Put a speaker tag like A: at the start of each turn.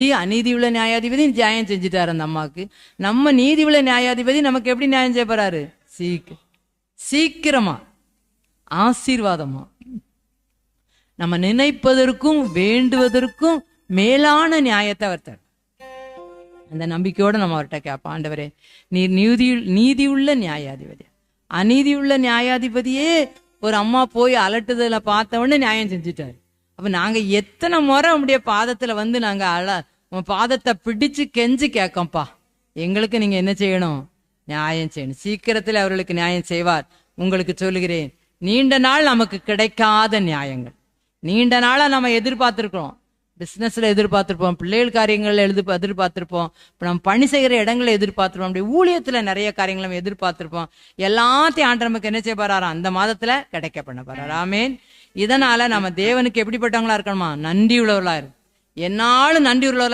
A: அநீதி உள்ள நியாயாதிபதி நியாயம் செஞ்சுட்டாரு அந்த அம்மாவுக்கு. நம்ம நீதி உள்ள நியாயாதிபதி நமக்கு எப்படி நியாயம் செய்ய போறாரு? சீக்கிரமா, ஆசீர்வாதமா, நம்ம நினைப்பதற்கும் வேண்டுவதற்கும் மேலான நியாயத்தை அவர் தர. அந்த நம்பிக்கையோட நம்ம அவர்கிட்ட கேட்போம், ஆண்டவரே நீர் நீதியுள்ள நியாயாதிபதி. அநீதியுள்ள நியாயாதிபதியே ஒரு அம்மா போய் அலட்டுதல பார்த்த உடனே நியாயம் செஞ்சுட்டாரு. அப்ப நாங்க எத்தனை முறை உங்களுடைய பாதத்துல வந்து நாங்க உன் பாதத்தை பிடிச்சு கெஞ்சு கேட்கோம்ப்பா, எங்களுக்கு நீங்க என்ன செய்யணும்? நியாயம் செய்யணும். சீக்கிரத்தில் அவர்களுக்கு நியாயம் செய்வார். உங்களுக்கு சொல்லுகிறேன், நீண்ட நாள் நமக்கு கிடைக்காத நியாயங்கள், நீண்ட நாளா நம்ம எதிர்பார்த்திருக்கிறோம். பிசினஸ்ல எதிர்பார்த்திருப்போம், பிள்ளைகள் காரியங்கள்ல எதிர்பார்த்திருப்போம், இப்ப நம்ம பணி செய்கிற இடங்களை எதிர்பார்த்திருப்போம், அப்படி ஊழியத்துல நிறைய காரியங்களை நம்ம எதிர்பார்த்திருப்போம். எல்லாத்தையும் ஆண்டு நமக்கு என்ன செய்ய போறாரா? அந்த மாதத்துல கிடைக்க பண்ண போறாரு. ஆமேன். இதனால நம்ம தேவனுக்கு எப்படிப்பட்டவங்களா இருக்கணுமா? நன்றி உள்ளவர்களா இருக்கு. என்னாலும் நன்றி உள்ளவர்களா